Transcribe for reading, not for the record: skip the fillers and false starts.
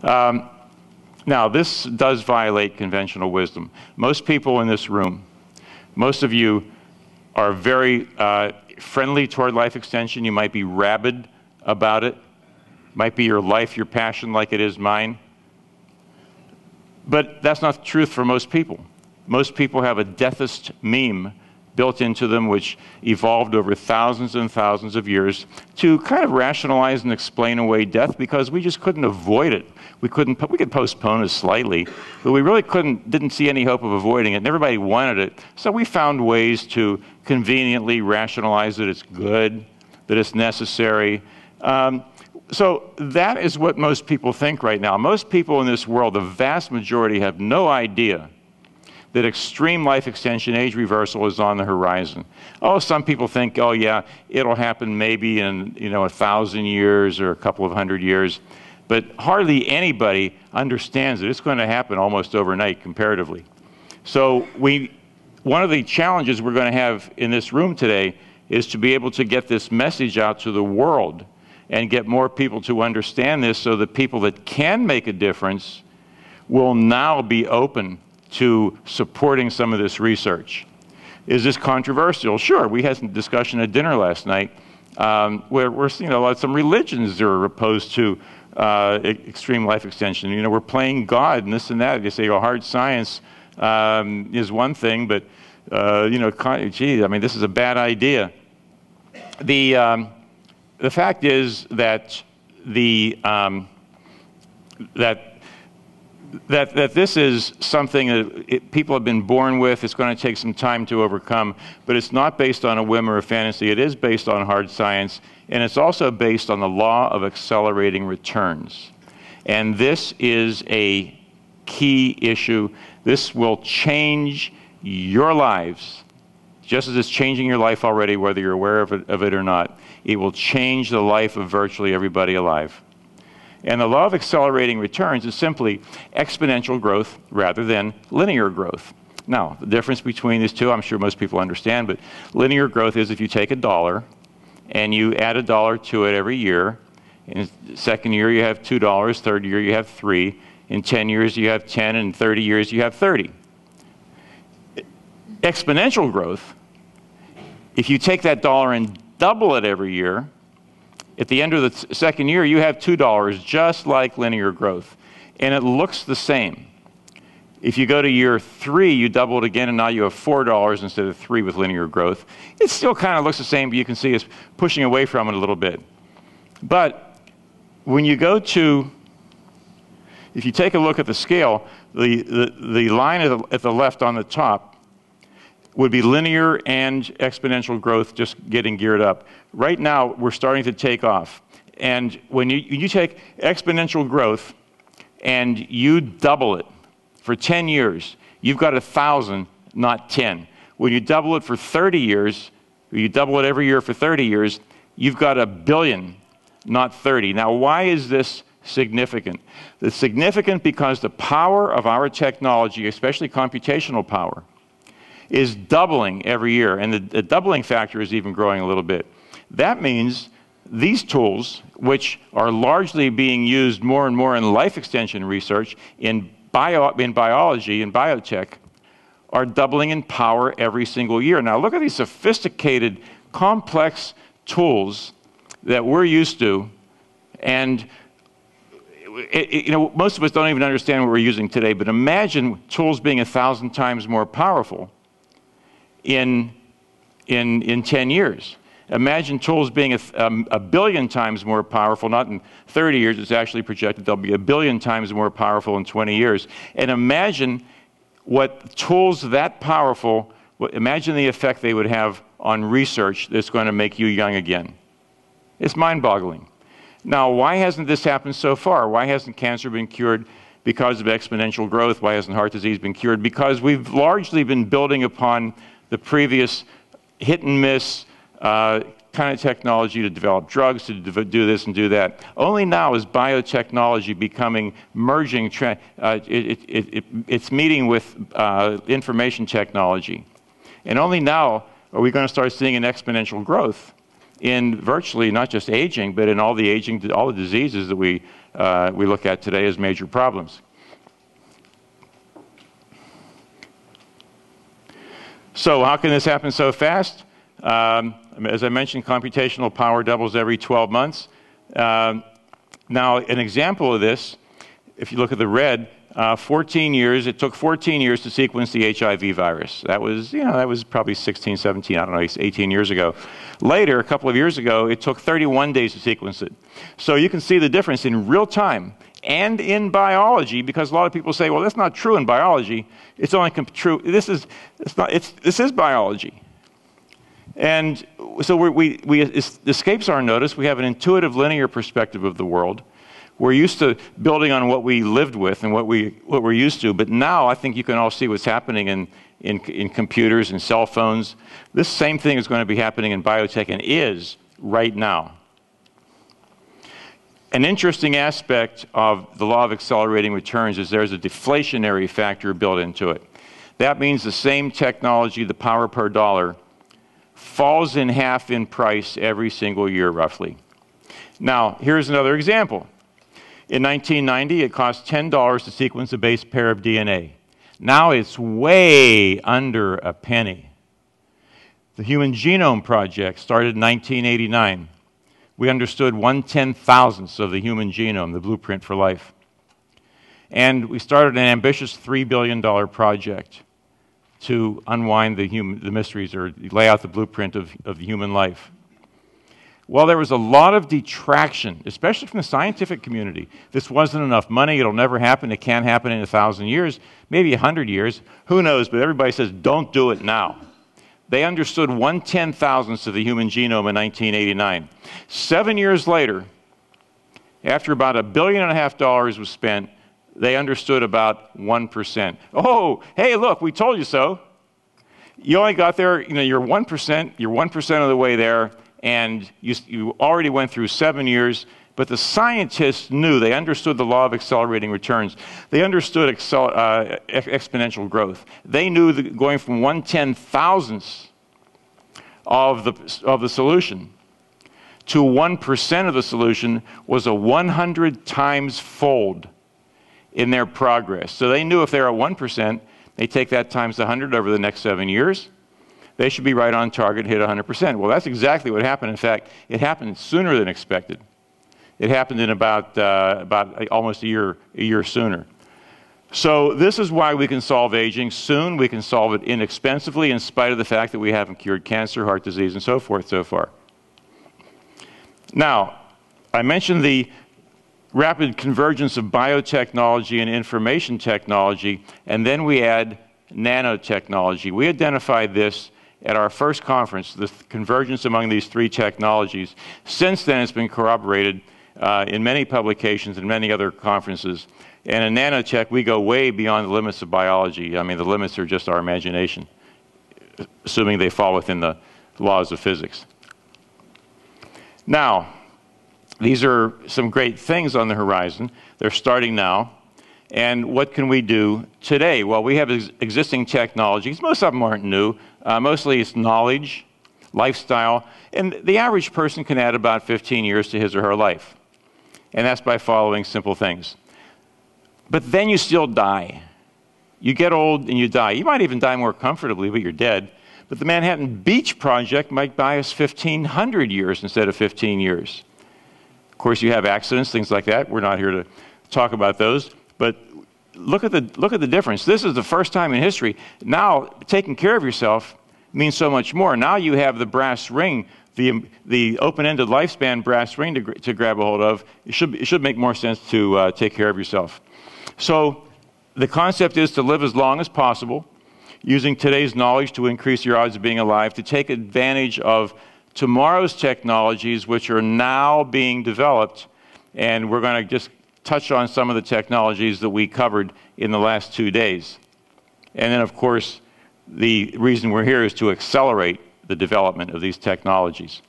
Now, this does violate conventional wisdom. Most people in this room, most of you are very friendly toward life extension. You might be rabid about it. Might be your life, your passion, like it is mine. But that's not the truth for most people. Most people have a deathist meme built into them, which evolved over thousands and thousands of years to kind of rationalize and explain away death, because we just couldn't avoid it. We could postpone it slightly, but we really didn't see any hope of avoiding it, and everybody wanted it. So we found ways to conveniently rationalize that it's good, that it's necessary. So that is what most people think right now. Most people in this world, the vast majority, have no idea that extreme life extension, age reversal, is on the horizon. Oh, some people think, oh yeah, it'll happen maybe in 1,000 years or a couple of 100 years, but hardly anybody understands that it's going to happen almost overnight comparatively. So one of the challenges we're going to have in this room today is to be able to get this message out to the world and get more people to understand this, so that people that can make a difference will now be open to supporting some of this research. Is this controversial? Sure. We had some discussion at dinner last night where we're seeing some religions that are opposed to extreme life extension. We're playing God and this and that. They say, hard science is one thing, but gee, I mean, this is a bad idea. The fact is that that this is something that people have been born with. It's going to take some time to overcome, but it's not based on a whim or a fantasy. It is based on hard science, and it's also based on the law of accelerating returns. And this is a key issue. This will change your lives, just as it's changing your life already, whether you're aware of it or not. It will change the life of virtually everybody alive. And the law of accelerating returns is simply exponential growth rather than linear growth. Now, the difference between these two, I'm sure most people understand, but linear growth is if you take $1 and you add $1 to it every year. In the second year, you have $2. Third year, you have $3. In 10 years, you have 10. In 30 years, you have 30. Exponential growth, if you take that $1 and double it every year, at the end of the second year, you have $2, just like linear growth. And it looks the same. If you go to year 3, you double it again, and now you have $4 instead of 3 with linear growth. It still kind of looks the same, but you can see it's pushing away from it a little bit. But when you go to, if you take a look at the scale, the line at the left on the top would be linear and exponential growth just getting geared up. Right now, we're starting to take off. And when you take exponential growth and you double it for 10 years, you've got 1,000, not 10. When you double it for 30 years, or you double it every year for 30 years, you've got 1 billion, not 30. Now, why is this significant? It's significant because the power of our technology, especially computational power, is doubling every year, and the doubling factor is even growing a little bit. That means these tools, which are largely being used more and more in life extension research, in biology and biotech, are doubling in power every single year. Now look at these sophisticated, complex tools that we're used to, and most of us don't even understand what we're using today, but imagine tools being 1,000 times more powerful in 10 years. Imagine tools being a billion times more powerful, not in 30 years, it's actually projected they'll be 1 billion times more powerful in 20 years. And imagine what tools that powerful, imagine the effect they would have on research that's going to make you young again. It's mind-boggling. Now, why hasn't this happened so far? Why hasn't cancer been cured because of exponential growth? Why hasn't heart disease been cured? Because we've largely been building upon the previous hit and miss kind of technology to develop drugs, to do this and do that. Only now is biotechnology becoming, merging, it's meeting with information technology. And only now are we going to start seeing an exponential growth in virtually not just aging, but in all the diseases that we we look at today as major problems. So how can this happen so fast? As I mentioned, computational power doubles every 12 months. Now, an example of this, if you look at the red, 14 years, it took 14 years to sequence the HIV virus. That was, that was probably 16, 17, I don't know, 18 years ago. Later, a couple of years ago, it took 31 days to sequence it. So you can see the difference in real time and in biology, because a lot of people say, well, that's not true in biology. It's only true, this is biology. And so it escapes our notice. We have an intuitive linear perspective of the world. We're used to building on what we lived with and what we're used to, but now I think you can all see what's happening in computers and cell phones. This same thing is going to be happening in biotech and is right now. An interesting aspect of the law of accelerating returns is there's a deflationary factor built into it. That means the same technology, the power per dollar, falls in half in price every single year, roughly. Now, here's another example. In 1990, it cost $10 to sequence a base pair of DNA. Now it's way under a penny. The Human Genome Project started in 1989. We understood 1/10,000th of the human genome, the blueprint for life. And we started an ambitious $3 billion project to unwind the mysteries or lay out the blueprint of human life. Well, there was a lot of detraction, especially from the scientific community. This wasn't enough money. It'll never happen. It can't happen in 1,000 years, maybe 100 years. Who knows? But everybody says, don't do it now. They understood 1/10,000th of the human genome in 1989. 7 years later, after about $1.5 billion was spent, they understood about 1%. Oh, hey, look, we told you so. You only got there, you're 1% of the way there, and you already went through 7 years, but the scientists knew, they understood the law of accelerating returns. They understood exponential growth. They knew that going from 1/10,000th of the solution to 1% of the solution was a 100 times fold in their progress. So they knew if they're at 1%, they take that times 100 over the next 7 years, they should be right on target, hit 100%. Well, that's exactly what happened. In fact, it happened sooner than expected. It happened in about almost a year sooner. So this is why we can solve aging soon. We can solve it inexpensively in spite of the fact that we haven't cured cancer, heart disease, and so forth so far. Now, I mentioned the rapid convergence of biotechnology and information technology, and then we add nanotechnology. We identified this at our first conference, the convergence among these three technologies. Since then, it's been corroborated in many publications and many other conferences. And in nanotech, we go way beyond the limits of biology. I mean, the limits are just our imagination, assuming they fall within the laws of physics. Now, these are some great things on the horizon. They're starting now. And what can we do today? Well, we have existing technologies. Most of them aren't new. Mostly it's knowledge, lifestyle, and the average person can add about 15 years to his or her life. And that's by following simple things. But then you still die. You get old and you die. You might even die more comfortably, but you're dead. But the Manhattan Beach Project might buy us 1,500 years instead of 15 years. Of course, you have accidents, things like that. We're not here to talk about those. But look at the difference. This is the first time in history. Now, taking care of yourself means so much more. Now you have the brass ring, the open-ended lifespan brass ring to grab a hold of. It should make more sense to take care of yourself. So the concept is to live as long as possible, using today's knowledge to increase your odds of being alive, to take advantage of tomorrow's technologies, which are now being developed. And we're going to just touch on some of the technologies that we covered in the last 2 days. And then, of course, the reason we're here is to accelerate the development of these technologies.